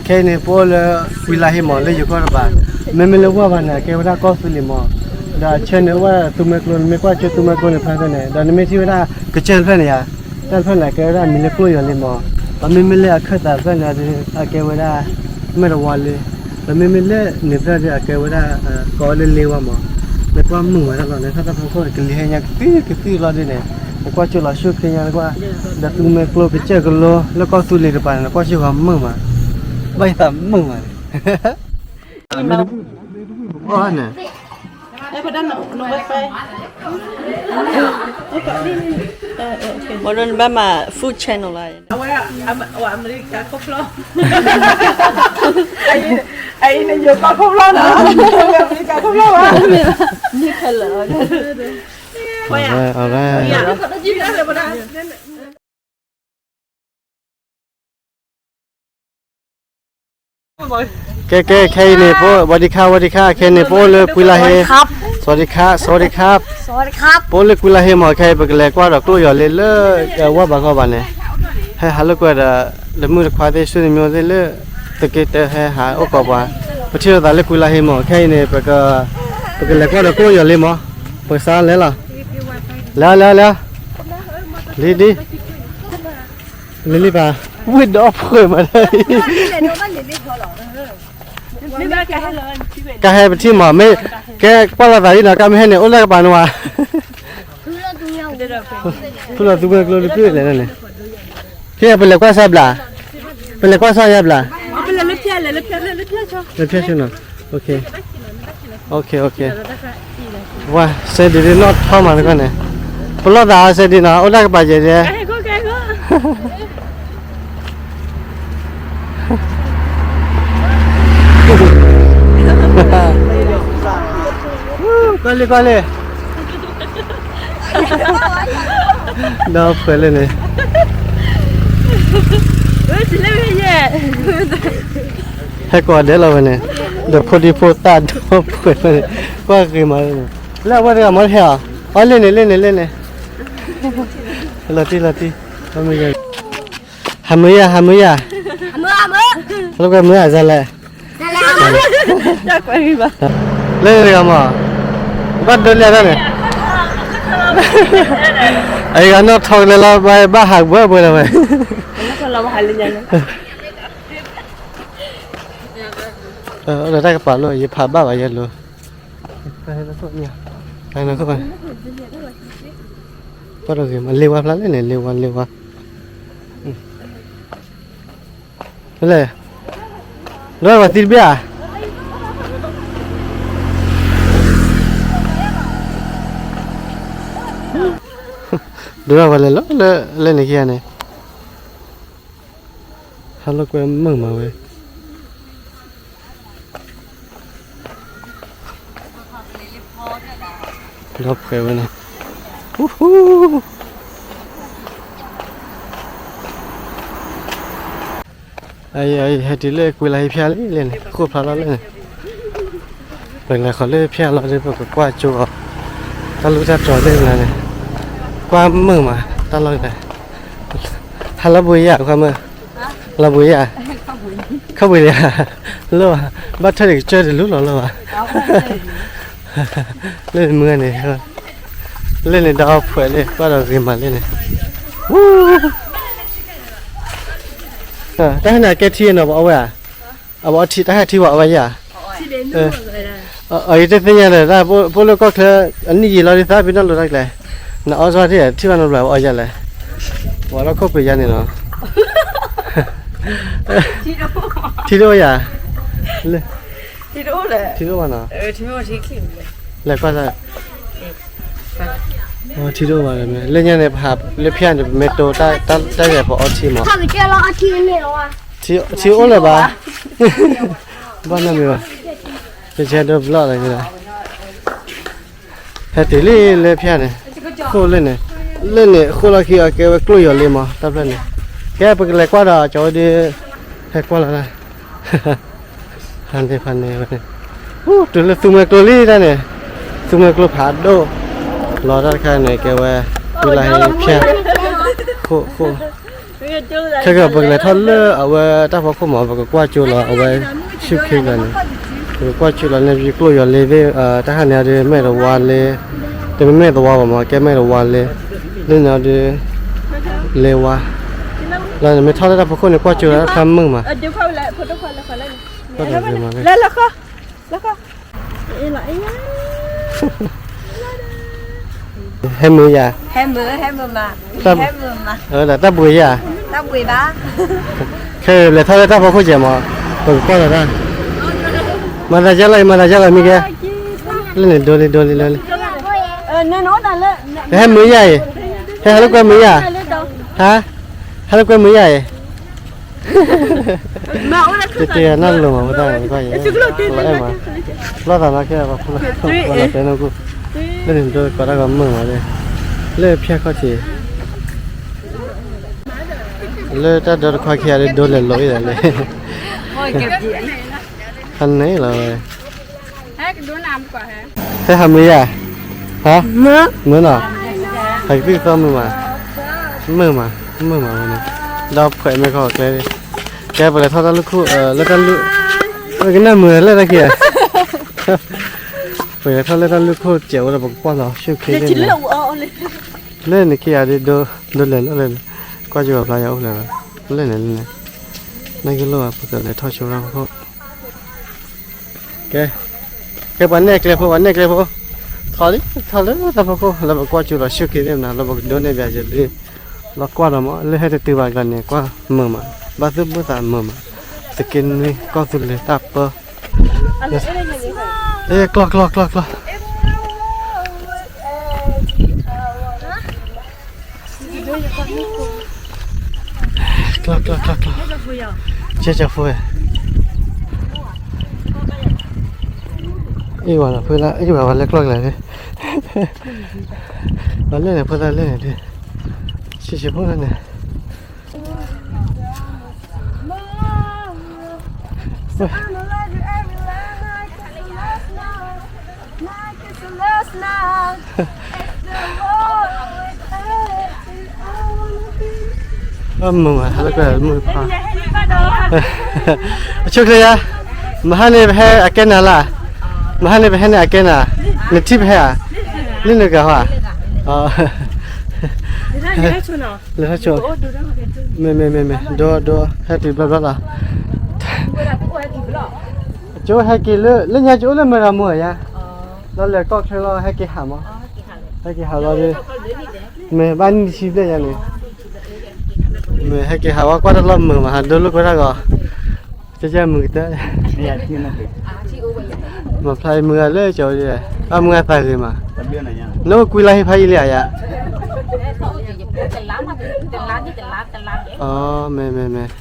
แค่นี้พอเลยเวลาให้หมอเลยอยู่ก็ระบาดไม่รู้ว่าวันไหนแกว่าก็สุลิมอดาเช่นว่าตุ้มกลุ่นไม่กว่าจะตุ้มกลุ่นพากันเนี่ยดานี่ไม่ที่ว่ากระเจิงเพื่อนเนี่ยแต่เพื่อนไหนแกว่ามีเล็กกลุ่ยอยู่เลยมอแต่ไม่เล่ขึ้นแต่เพื่อนเนี่ยแกว่าไม่ระวังเลยแต่ไม่เล่เนี่ยเพื่อนเนี่ยแกว่าก็เล่นเลี้ยวมอไม่ว่ามึงว่าตลอดเนี่ยถ้าทำคนกันเลี้ยงอย่างตีรอดีเนี่ยไม่ว่าจะรอช่วยกันอย่างว่าดาตุ้มกลุ่นกระเจิงกันแล้วก็สุลิระบาดแล้วก็ชื่อว่ามึงมาไม่ทำมึงมาอ๋อเนี่ยไอ้พนันหนูไปวันนั้นบ้ามาฟู้ดชานอลอะไรเอาไว้ว่าอเมริกาครบรอบไอ้เนี่ยอยู่ก็ครบรอบนะอเมริกาครบรอบอ่ะนี่แค่เหรอเอาละอย่ายิ้มได้เลยพนันแกใครเนี่ยพ่อสวัสดีค่ะแค่เนี่ยพ่อเลยคุยละเฮสวัสดีครับพ่อเลยคุยละเฮหมอใครไปกันเลยกว่าดอกตัวใหญ่เลยเลยว่าบ้าก็บ้านเนี่ยให้หาลูกว่าเดี๋ยวมือควาได้ช่วยมีอะไรเลยตะเกียบให้หาโอ้ก็บ้าพอเชื่อแต่เลยคุยละเฮหมอใครเนี่ยไปกันเลยกว่าดอกตัวใหญ่เลยหมอไปซ่าเลยล่ะแล้วดีป่ะวิ่งดอกเพื่อมาเลยก็ให้ไปที่หมอไม่แกป้าละตาที่นะก็ไม่ให้เนี่ยโอ้เลิกปานวะทุเรศตัวเล็กๆเลยนั่นเนี่ยแค่เป็นเล็กกว่าซับล่ะเป็นเล็กกว่าซับยับล่ะเป็นเล็กเพี้ยชอบเล็กเพี้ยชอบโอเคว่าเสร็จดีนอตเข้ามาแล้วกันเนี่ยพอละตาเสร็จดีนะโอ้เลิกปานเจ๊ก็ก็เลยดาวเพื่อนเลยเนี่ยสิเล่ไม่แย่ให้ก่อนเดี๋ยวเราเนี่ยเดี๋ยวพอดีโพสต์ตัดเพื่อนเลยว่าเคยมาแล้วว่าเรื่องมันเหรออ๋อเล่นเนี่ยลาตีทำไมกันหามือแล้วก็มืออะไรอยากไปบ้างเล่นอะไรกันมาบ้านเดินเลยนะเนี่ยไอ้กันนอกทองเลยเราไปบ้าหักเบื่อเลยไหมเราหาเรื่องยังเราได้กระเป๋าเลยอย่าพาบ้าไปยันเลยไปแล้วก็เนี่ยไปแล้วก็ไปก็เราเห็นมันเร็ววันละเนี่ยเร็ววันอะไรเรื่องว่าติดเบี้ยดูว่าเลยแล้วเล่นอะไรกันเนี่ยฮัลโหลกูมึงมาเว้ยรับเคยวันนี้ไอ้ให้ที่เล่คุยอะไรเพี้ยเล่นคู่พลาดแล้วเล่นเป็นไงเขาเล่นเพี้ยเราจะแบบกว่าจูอ่ะถ้ารู้จักจอเล่นอะไรเนี่ยกว่ามือมาตลอดเลยฮัลโหลบุยอ่ะความมือเราบุยอ่ะเข้าบุยอ่ะรู้อ่ะบัตรเด็กเจอเดี๋ยวรู้หรอรู้อ่ะเล่นมือเนี่ยเล่นในดาวเผื่อเลยว่าเราเรียนมาเล่นเนี่ยแต่ขนาดแกที่เนาะเอาไว้เอาที่แต่ที่ว่าเอาไว้ย่ะจะเป็นยังไงล่ะพวกเราก็แค่อันนี้เราได้ทราบเป็นนั่นรู้ได้เลยน่ะเอาซะที่ว่าเราแบบเอาอย่างไรว่าเราเข้าไปยันนี่เนาะที่ดูอย่าที่ดูเลยที่ดูว่าเนาะที่ดูที่คลิปเลยแล้วก็จะที่ดูว่าเลยเล่นยังไงภาพเล่นเพี้ยนเมโตได้แบบเอาที่มา他们这老天没有啊？ที่โอ้เลยบ้าบ้านนั่นมีวะเป็นเช่นเดิมบล็อกอะไรกันเฮ้ยตีเล่นเพี้ยนเนี่ยคู่เล่นเนี่ยคู่ละขี้แกว่ากลุ้ยอยู่เลยมั้งตับเล่นเนี่ยแกเป็นอะไรกว่าด่าจอดีให้กว่าละนะพันเนี่ยวันนี้ตัวเล็กตัวลี่ได้เนี่ยตัวเล็กตัวผาดโดรอได้แค่ไหนแกว่าเวลาเพี้ยนคู่ แค่ก็บอกเลยทอดเลยเอาไว้ถ้าพอคุณหมอบอกกว่าจูเราเอาไว้ชิบเค้กกันกว่าจูเราเนี่ยมีกล้วยอยู่เลยถ้าหาเนี่ยได้ไม่ระวังเลยแต่ไม่ระวังมาแกไม่ระวังเลยเรื่องเนี่ยได้เลวะแล้วไม่ทอดได้พอคุณเนี่ยกว่าจูแล้วทำมึงมา เดี๋ยวเข้าแล้วพุทธคนแล้วคนแล้ว ก็เดี๋ยวมา แล้วก็เอ้ยละไอ้ยัง ให้มือยา แฮมเบอร์มาแฮมเบอร์มา แต่ถ้าบุยยา ตาบุยบ้า แค่เลยทอดได้ถ้าพอคุณเจ็บมาผมก็ได้มาได้จะอะไรมีแกเล่นโดนเลย เนื้อโน้ตนั่นเลย ให้มือใหญ่ให้ฮัลโหลกว่ามือใหญ่ฮะฮัลโหลกว่ามือใหญ่ มาเอาละคือ เตี้ยนั่งลงมาไม่ได้ก็อย่างนี้แล้วมาแล้วตอนนั้นแค่ว่าพูดแล้วเป็นกูเล่นโดนก็ได้ก็มึงมาเลยเล่เพี้ยก็ทีเล่ถ้าโดนควายเขียดโดนเลยลอยเลย โอ้ยเก็บดี คันไหนเลย แฮกดูน้ำกว่าแฮ ให้ทำมือใหญ่ฮะมือหรอใครพี่ก็มือมาวันนี้เราเผยไม่ขอเลยแกไปเลยทอดลูกคู่แล้วก็ลูกก็น่ามือเลยตะเกียบไปเลยทอดแล้วก็ลูกคู่เจ๋วเราบอกป้อนเราชื่อเคเล่นเล่นนี่เกียร์โดนเล่นอะไรก็จะแบบอะไรเอาเลยเล่นนั่นก็รู้ว่าเกิดอะไรทอดชูเราเขาแกวันนี้เกลียพอทอดแล้วแต่พอเขาเราบอกว่าจูเราชื่อเคเล่นนะเราบอกโดนเนี่ยแบบจะเลยเรากว่าเรามาเลยให้ตีบากันเนี่ยกว่ามือมาบ้าซุบบ้าตามือมาสกินนี่ก็สุดเลยตับเปอคลอกเจ๊ฟูอีกวันละเพื่อนละอีกวันละคลอกเลยวันเล่นเนี่ยเพื่อนละเล่นเนี่ยชิพวกนั้นเนี่ยมึงอ่ะแล้วก็มือพาช่วยเลยอ่ะมาให้เนี่ยไปให้อาเกน่าล่ะมาให้เนี่ยไปให้เนี่ยอาเกน่าเนี่ยทิพย์ให้อ่ะเล่นเลยกันว่ะอ๋อเลยให้ชวนไม่ดูให้ตีบลับล่ะจูให้กี่เล่นยาจูเล่นไม่ละมัวยาเราเลยก็แค่เราให้กี่หามให้กี่หาเราเลยไม่บ้านชีพเลยยังนี่ไม่ให้กี่หาว่าก็ต้องมือมาดูลูกก็ได้ก็จะมือเต้มาพลายมือเลยเจ้าเลยมือพลายเลยมาโน้กุยไล่พายเลยอ่ะอ๋อไม่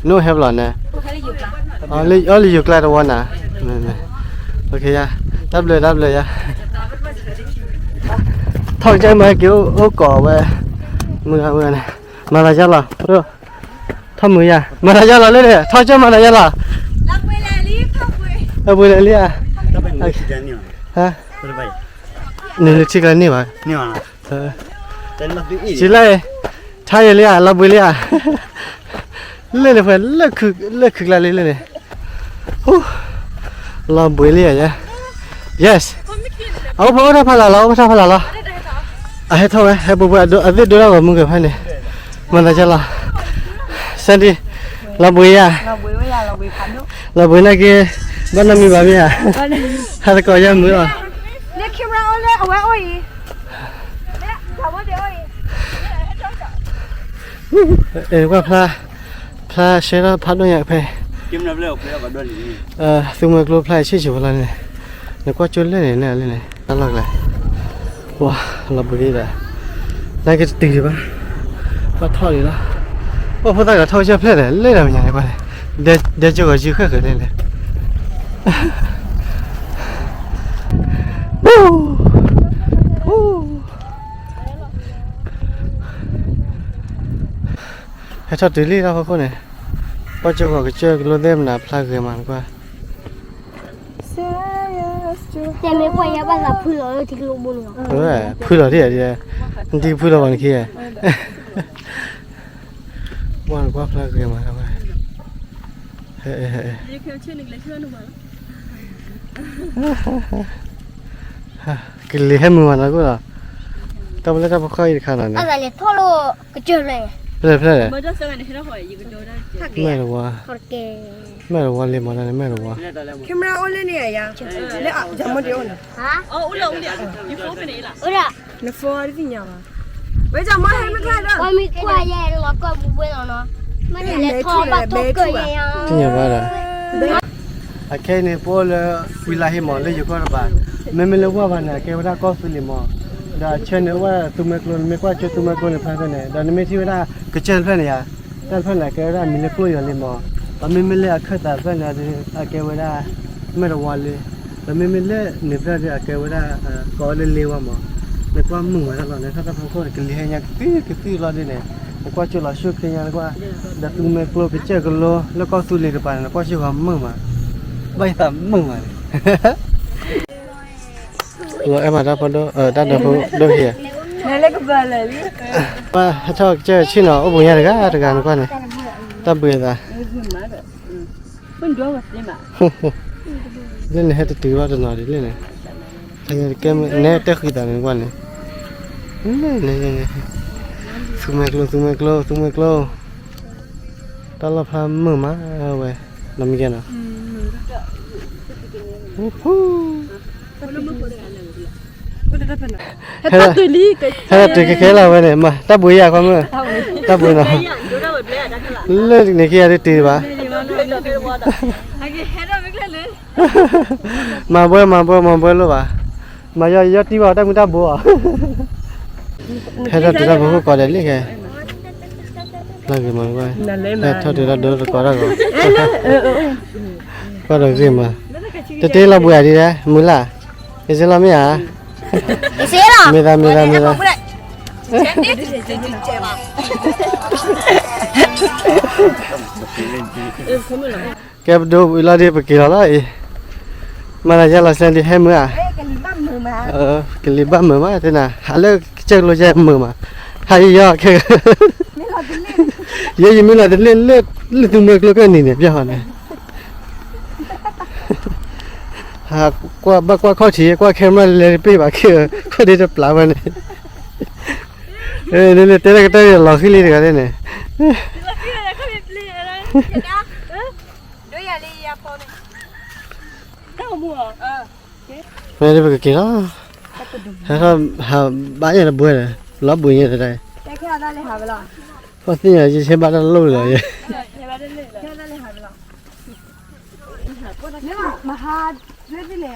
โน้เฮฟหล่อนนะอ๋อเลยอยู่ใกล้ตะวันนะไม่โอเคยะรับเลยยะท่องใจมาเกี่ยวโอ้ก่อไว้มือนะมาละจ้าล่ะรู้ทำมือยะมาละจ้าล่ะเลยท่องใจมาละจ้าล่ะรับไปเลยรีบเข้าไปรับไปเลยรีบฮะนี่ชิคกี้นี่วะชิเลยใช่เลยอ่ะรับไปเลยอ่ะเล่นเลยเพื่อนเลิกคืออะไรเลยเราบุยเลยอ่ะ yes เอาพอได้พลาเราไม่ใช่พลาเราให้เท่าไหร่ให้บุบดูอะไรดูแล้วก็มึงกับให้เนี่ยมันจะละสันติเราบุยอ่ะเราบุยพันธุ์เราบุยนักเก็ตบ้านน้ำมีบ้านมีอ่ะฮาตะกอยมืออ่ะเรียกคิวเราเลยเอาไว้โอ้ยเนี่ยถามว่าเดี๋ยวโอ้ยว่าพลาเชื่อพัดด้วยอย่างเพย์จิ้มน้ำเลือดเพื่อมาด้วยนี่ซึ่งเมื่อกลัวพลาชื่อชื่ออะไรเนี่ยแล้วก็จนเล่นเนี่ยตลกเลยว้าเราบุรีเลยนายก็จะตีป่ะว่าท่อดีละว่าพอตั้งแต่ท่อเชื่อเพลย์เลยเล่นอะไรอย่างเงี้ยไปเดี๋ยวจะก็ยื้อขึ้นเลยให้ชอบตีลี่แล้วเขาเนี่ยว่าจะก็เจอรถเล่มนะพลาดเกินมันกว่าแต่ไม่ควรจะว่าเราพูดเราทิ้งลงบนพูดเราที่ไหนดีมันที่พูดเราวันขี้ วันกว่าพลาเกมาแล้วเฮ้ 你可以去那个车弄嘛。 กินเลยให้มือมันแล้วก็ล่ะแต่ว่าถ้าพอค่อยขนาดนี้ အဲ့ဒါလေထော်လို့ကြွလေ เพื่อน 我这三个人黑的好，一个多的。 แม่หรอวะ ဟုတ်ကဲ့ แม่หรอวะเรียนมาแล้วแม่หรอวะ ကင်မရာအိုးလေးနေရရလက်အဂျမတေရောနော် ဟာ 哦，我了，你放给你了。 ဟုတ်လား နဖော်ရီညာပါဝဲကြမဟဲမခါတော့ ဝမီကွာရဲ့တော့ကဘူးပွဲတော့နော်မနေ့လေထော်ပတ်တော့ကြွရအောင် ที่ไหนบ้างล่ะโอเคเนี่ยพอแล้วเวลาให้หมอเลยอยู่ก็ระบาดไม่รู้ว่าวันไหนแกว่าก็ฟิลิมอดาเช่นว่าตุ้มกลุ่นไม่กว่าจะตุ้มกลุ่นพันกันเนี่ยดานี่ไม่ที่ว่ากระเจิงเพื่อนเนี่ยแต่เพื่อนไหนแกว่ามีเล็กกล้วยอยู่เลยหมอแต่ไม่เล่ขึ้นแต่เพื่อนเนี่ยแกว่าไม่ระวังเลยแต่ไม่เล่เนี่ยเพื่อนเนี่ยแกว่าก็เล่นเร็วหมอไม่กว่ามึงมาตลอดเนี่ยถ้าพังคนกันเลยให้ยังตีรอดีเนี่ยไม่กว่าจะรอช่วยกันยังกว่าดาตุ้มกลุ่นกระเจิงกันโลแล้วก็สู้เลยกันไปแล้วก็ช่วยความมึงมาไม่ทำมึงมาเราเอ็มมาได้พอดูได้เดี๋ยวดูเหี้ย လဲလက်ကပါလေပြီ ว่าชอบเจอชิโน่อุบลยาเลยก็ตะการกว่านี่ตะเบื่อตา 分多少钱嘛？ เล่นให้ตีว่าจะนอนดิเล่นเนี่ยทั้งนี้เกมเนี่ยเตะขี้ตาเนี่ยกว่านี่เนี่ยซูเมกโลตลอดพามือมาเว้ยน้ำมีกันเนาะเฮ้ยตัวนี้แค่เราเว้ยเนี่ยมาตะบุยยาความมือตะบุยเนาะเล่นเนี่ยกี่อะไรตีป่ะมาบ่รู้ป่ะมายอตีบ่ได้มึงตะบัวเฮ้ยตัวนั้นบ่ก็ได้เลยแกนั่นก็มันว่าแต่ถ้าตัวนั้นโดนก็ได้ก็ได้สิมาเตะละบัวดีนะมึงล่ะเฮ็ดละมั้ยอ่ะ စေးလား မေဒါ ကဲဘဒိုဝလာဒီပကီလာလာမလာကြလာစန်ဒီဟဲမอ่ะ ကလီမမမ ကလီဘမမတဲ့နာဟာလေချက်လို့ကြမမဟာရခဲရေမလာတဲ့လက်သူမကလကနေနေပြဟာနေဟာกว่าเข้าทีกว่าแคมราเลยไปบ่คือพอดีจะปลามันเนี่ยเตะก็ได้หลอกขี้เลยกันเนี่ย တို့ရလေးရပေါ်နေ 干么？ ไม่ได้ไปกินแล้วถ้าบ้านเนี่ยบ่อยล้อบุญเนี่ยได้ တက်ခါသားလေးဟာဗလား เพราะนี่จะใช้บ้านแล้วเลย ခါသားလေးဟာဗလားနေမဟာဒီလေ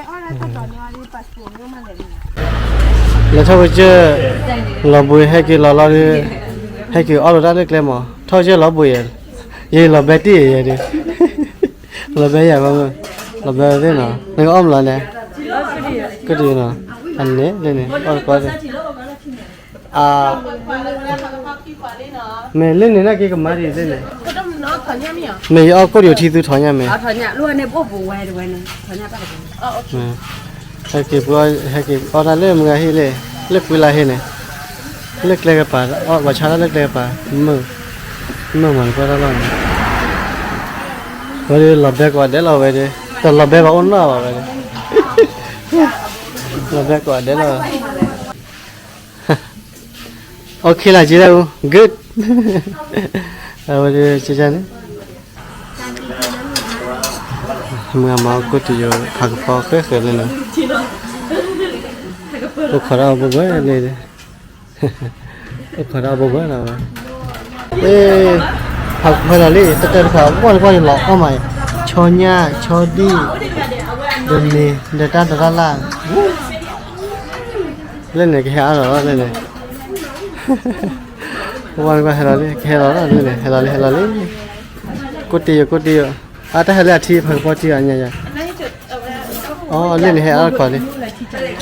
အော်ရတာတော့ညာလေးပတ်စပို့မျိုးမလဲ แล้วถ้าว่าเจอล้อบุญให้กินล้อๆให้กินเอาได้เลยแกมั้งถ้าเจอล้อบุญยี่ล้อแบตตี้ยี่ดิล้อแบตยาบ้างล้อแบตเนี่ยเนาะนี่ก็อ้อมล้อเนี่ยก็ดีเนาะอันนี้เนี่ยเอาก็ได้ไม่เล่นเนี่ยนะกี่กมาดีเล่นเนี่ย ကတော့နော်ခညမရ ไม่เอาก็เดี๋ยวที่ตู้ถอนยังไม่ အထညလူကနေပို့ပို့ဝဲတယ်ဝဲနေခညပတ်တယ်အော် ให้เก็บว่าให้เก็บเอานั่นเล่มึงไงให้เลยเล็กเวลาให้เนี่ยเล็กเลยกับป่าอ๋อว่าช้าเล็กเลยป่ามือมันก็ได้แล้ววันนี้หลับแบกว่าเดี๋ยวเราไปดิแต่หลับแบกว่าอ้นเราไปดิหลับแบกว่าเดี๋ยวเราโอเคละจีแล้ว good เอาไปดิจีจันมึงมาก็ตัวอยู่ขักพอเคยเลยนะก็ขอเราบ่อยเลยก็ขอเราบ่อยแล้วผักพลาลี่ตะเกียบขาวก้อนหลอกเข้าใหม่ชอญ่าชอดี้เดินนี่เดินด้านล่างเล่นไหนแค่อะไรวะเล่นไหนวันก็ให้เราเล่นแค่เราเล่นไหนให้เราเล่นกูตีอยู่อาแต่ให้เล่นทีผักพอทีอันใหญ่อ๋อเล่นให้อะไรก่อนเลย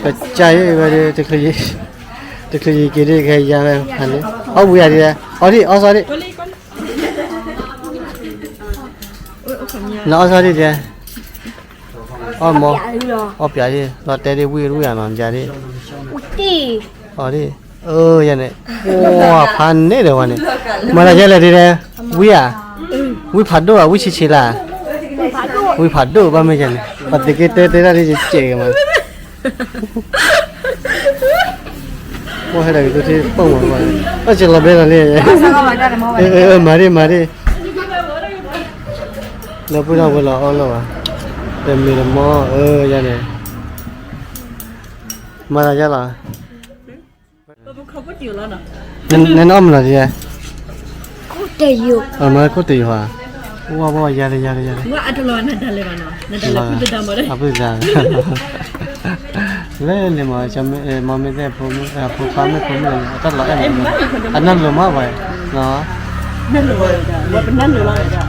กระจายไปเลยตะคลีกี่ได้แค่ยาแบบอันนี้เอาบุยอะไรเอาดิเอาซะดิน้าซะดิเจ้อ๋อหมออ๋อเปียดิเราแต่ได้วิ่งรู้อย่างนั้นจ้ะดิ ဦးတီ อ๋อดิ ยันเนี่ยว้าพันเนี่ยเดี๋ยววันนี้มาละเยอะเลยดีเลยวิผัดด้วยวิชิล่ะวิผัดด้วยบ้างไม่ยันปฏิกิริยาเตะได้เจ๋งมั้งว่าให้ได้ก็ที่ป้องมันก็จะระเบิดอะไรมาดิเราพูดเอาไปละเอาละวะแต่มีละม้อยันเนี่ยมาละเยอะละเขาพูดอยู่แล้วเนาะนั่นอ้อมละทีกูเตยอยู่มาก็ตีหัวว้ายาเลยว่าอัตลอนั่นได้เลยบ้านาะนั่นได้เลยพูดได้หมดเลยพูดได้เลยมาจำมาไม่ได้ผมฟังไม่ผมเลยตลอดอันนั้นรู้มากไปเนาะนั่นรู้ว่าเป็นนั่นรู้ว่าจ้ะ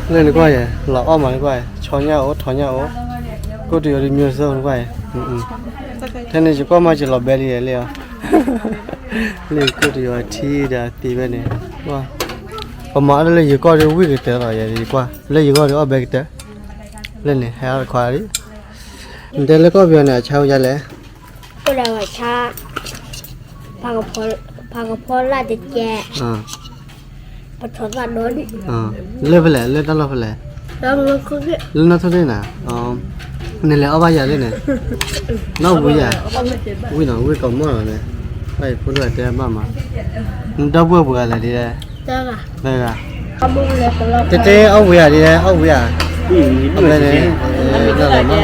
เล่นก็ยังหล่ออ้อมมาก็ยังช้อนยาโอ้ถอนยาโอ้ก็ตัวนี้มีเสื้อก็ยังท่านนี่จะก็มาจะหล่อเบลลี่เลยอ่ะเล่นก็ตัวที่เดียตีไปเนี่ยว่าประมาณเลยอยู่ก็จะวิ่งเตะอะไรอย่างนี้กว่าเลยอยู่ก็จะเอาเบรกเตะเล่นเนี่ยให้เอาควายดิเดี๋ยวแล้วก็เบียร์เนี่ยเช้าจะเลยกูเลยว่าชาพากระพอลาดแก่ปฐมวันโน้นเล่นไปเลยเล่นตลอดไปเลยแล้วมันก็เล่นนั่งทุเรียนนะนี่แหละเอาไปอย่าเล่นเนี่ยน้องวิ่งวิ่งก่อนมั่วเลยไปพูดด้วยเตะบ้ามาดับเบิ้ลอะไรดีเลยได้ละเขาบุกเลยของเราเจ๊เอาวิ่งดีเลยเอาวิ่งอะไรเนี่ยนั่นแหละมั่ง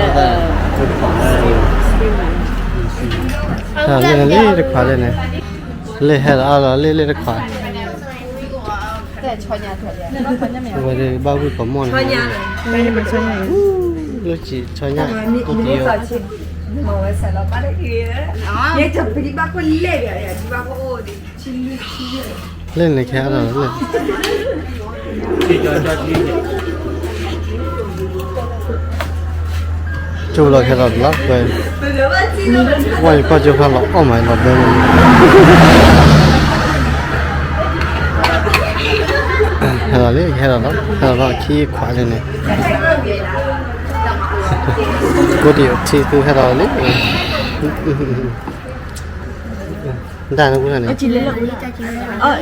ได้เล่นเล็กขวาเล่นเนี่ยเล่นให้เราเล่นเล็กขวาวันนี้บ้าวิ่งก่อนมั่วเลยไม่ได้เป็นช้อนใหญ่ลูกจีช้อนใหญ่ตัวเดียวเล่นเลยแค่เราเล่นจูเราแค่เราลักไปว่าก็จะพาเราออกมาเราเดินเราเล่นแค่เราขี้ขวาเลยเนี่ยก็เดี๋ยวที่คือให้เราเล่นได้นะกูเนี่ยจีเล่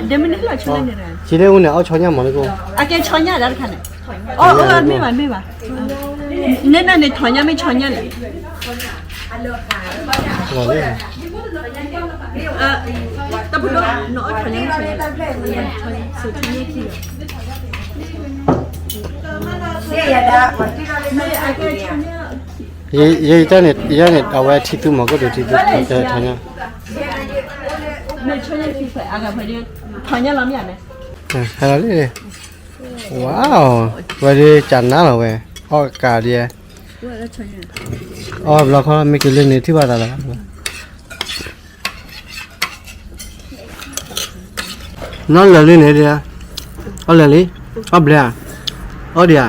เดี๋ยวมันนี่เราชิเล่เนี่ยจีเล่กูเนี่ยเอาช้อนยาหมดเลยกูแกช้อนยาได้ค่ะเนี่ยไม่มาเนี่ยถอนยาไม่ช้อนยาเลยเราเล่นแต่พูดว่าหนูถอนยาไม่ช้อนยาสุดที่นี่คือये इतने आवाज़ ठीक तो मगर तो ठीक तो थाने मैं छोड़ने की कोई आगे बढ़े थाने लाम याने हेलो ले वाओ बड़े चन्ना लगे और कार्य और ब्लॉक हम में किले नहीं थी बात आला नॉन लली नहीं दिया और लली अब ले और दिया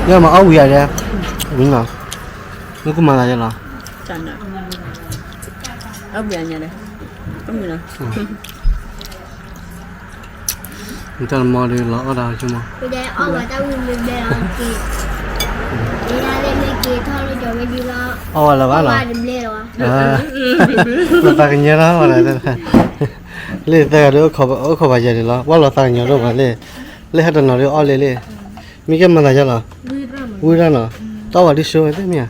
ये mà ấu vậy đúng không nó có mà là gì chán à ấu vậy nhỉ đấy không được người ta mò đi lỡ ở đâu chứ mà bây giờ ông người ta muốn đi làm gì đi ra lên kia thôi rồi cho mình đi lo là bác là là ta cái nhớ đó mà là lên ta đứa khó bao giờ đi lo quá là ta nhớ đâu mà lên hết rồi nó đi ở lên mi cái mà là gì là vui ra nó tao vào đi show thế mía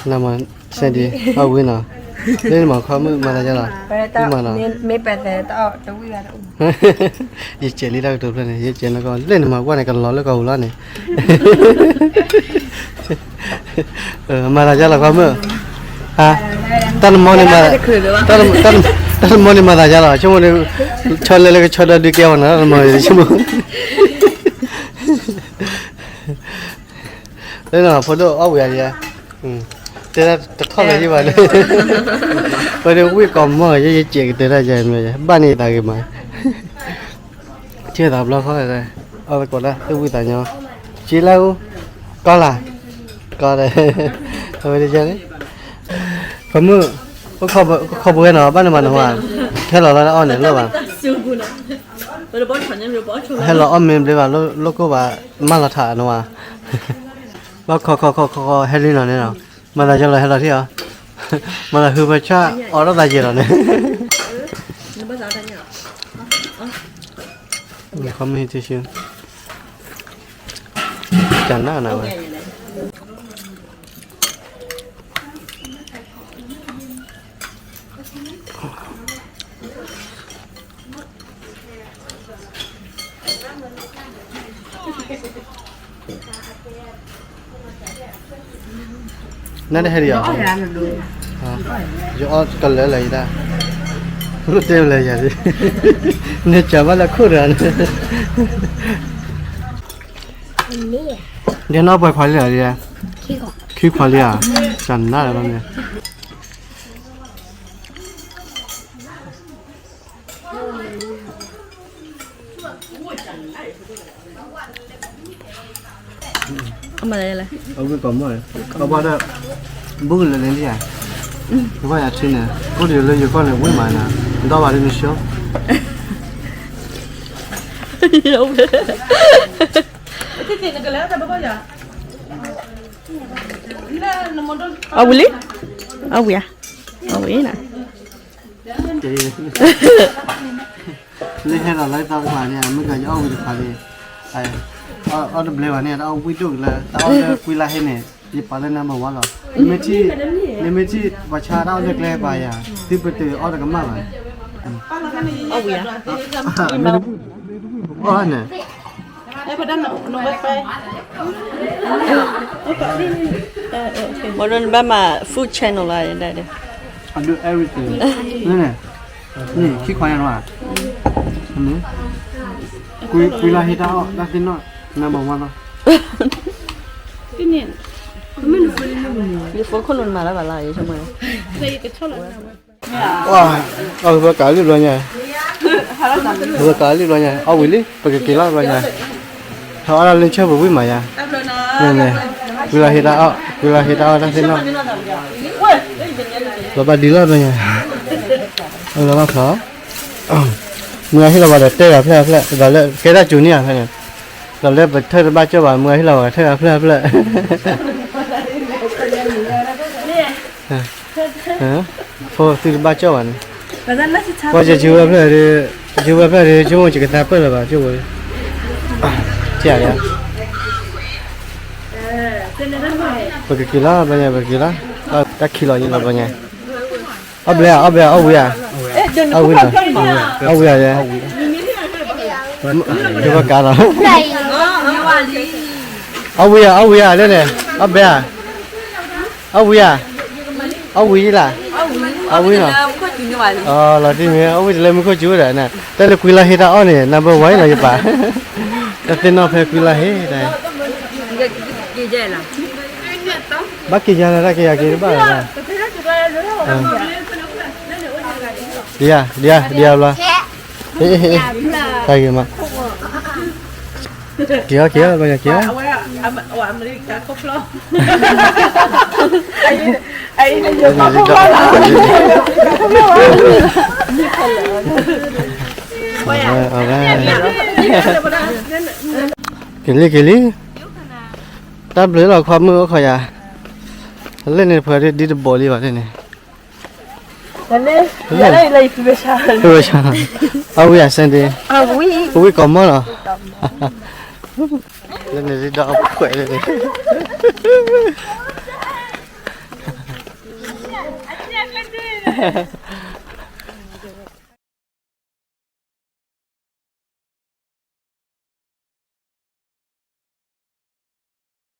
làm mà xem đi ao vui nào lên mà không mà là gì là mà nó mấy bé thế tao vui ra đâu vậy chơi đi đâu được rồi này vậy chơi nó còn lên mà qua này còn lo cầu lo này mà là gì là không mơ tan moni mà tan moni mà là gì là chứ mà cho lên cái cho đi kêu nó mà chứ mà đây là photo áo vậy à, thế là thật là như vậy đấy, bây giờ quý còn mua cái chuyện từ đây về mà ban này tại cái mà chưa tập lo khó rồi, còn đó tôi quý tại nhau, chỉ lâu, có đây, thôi đi chơi đấy, không mưa, không bữa nào ban mà nó thế là nó on này luôn mà. hay là ông mình đi vào lúc có bà mang là thả nó mà ว่าขอให้ลินหน่อยเนาะมาละจะเลยให้เราที่เหรอมาละคือประชาอ๋อเราตายเจอแล้วเนี่ยเขาไม่ที่ชื่อจันน่าหน่อยนั่นได้ให้เดียวอ๋อกันเลยเลยได้รู้เต็มเลยอย่างนี้เนี่ยจะมาละคู่เดือน นี่ เดี๋ยวน้าไปพอเลยอ่ะ ขี้ก่อน คิดพอเลยอ่ะจันน่าอะไรบ้างเนี่ยเอามาเลยเลย เอาไปก่อนมั้ยเอาไปได้บุกเลยเลยที่ไหนว่าอยากชิมเนี่ยบุกเลยเลยอยู่ก่อนเลยวิ่งมานะ到吧这边修เอาบุลีเอาบุยาเอาบุยนะ นี่ให้เราไล่ตามมาเนี่ยมันก็จะเอาไปขายเลยไอ้เอาดับเบิลวันเนี่ยเอาไปดูเลยเอาเลยคุยละให้เนี่ยยี่ปาเลยนะมาว่าเราไม่ที่ว่าชาเราเล็กเล็กไปอ่ะที่ไปเจอเอาแต่ก็มาเลย เอาบุยา ไม่รู้อ๋อเนี่ย วันนั้นบ้ามา food channel อะไรได้เด้ I do everything นี่คิดความยังว่าอันนี้คุยละให้เราได้ที่น้อยน้ำบอกว่าเนาะ มีฝนคนลงมาแล้วอะไรใช่ไหม ว้าเอาไปกาลิเลยไงเอาไปกาลิเลยไงเอาวิลี่ไปกินแล้วเลยไงเขาเอาเล่นเชื่อไปวิ่งมาอย่างเนี่ยเวลาเห็นเอาเวลาเห็นเอาได้ที่น้อยเราไปดีแล้วเลยไงเรามาขอเมื่อที่เราไปเตะกับเพื่อนเราเล่นแค่ได้จูเนียร์เพื่อนเราเล่นไปเทอร์บ้าเจ้าบ่าวเมื่อที่เราไปเทอร์กับเพื่อนพอที่บ้าเจ้าวันพอจะจูบเพื่อนจูบเพื่อนจูบจะกระทำเพื่อนหรือเปล่าจูบเจ้าเนี่ยไปกินแล้วเป็นไงไปกินแล้วตักกิโลนี่เราเป็นไงเอาไปเอาวิ่งเอาวิ่งเลยเดี๋ยวกันแล้วเอาวิ่งเลยเนี่ยเอาไปเอาวิ่งล่ะเอาวิ่งเหรออ๋อเราที่มีเอาวิ่งเลยไม่ค่อยจูเลยนะแต่เราคุยละเหตุเอาเนี่ยนับไว้เลยป่ะแต่ที่น้องเพคุยละเหตุได้บ้ากี่จานละกี่กี่บ้าละเดี๋ยวละใครกันมาเกี่ยวไปเกี่ยวไอ้เดี๋ยวมาพูดว่าเอาไปกินเลยตับเลยเราความมือเขาอย่าเล่นในเพื่อดิดบอลลีวะเนี่ยเล่นอะไรฟิวชาเอาวิ่งเส้นดีวิ่งก่อนมั้งเหรอเล่นในดิดเอาแขวะเลย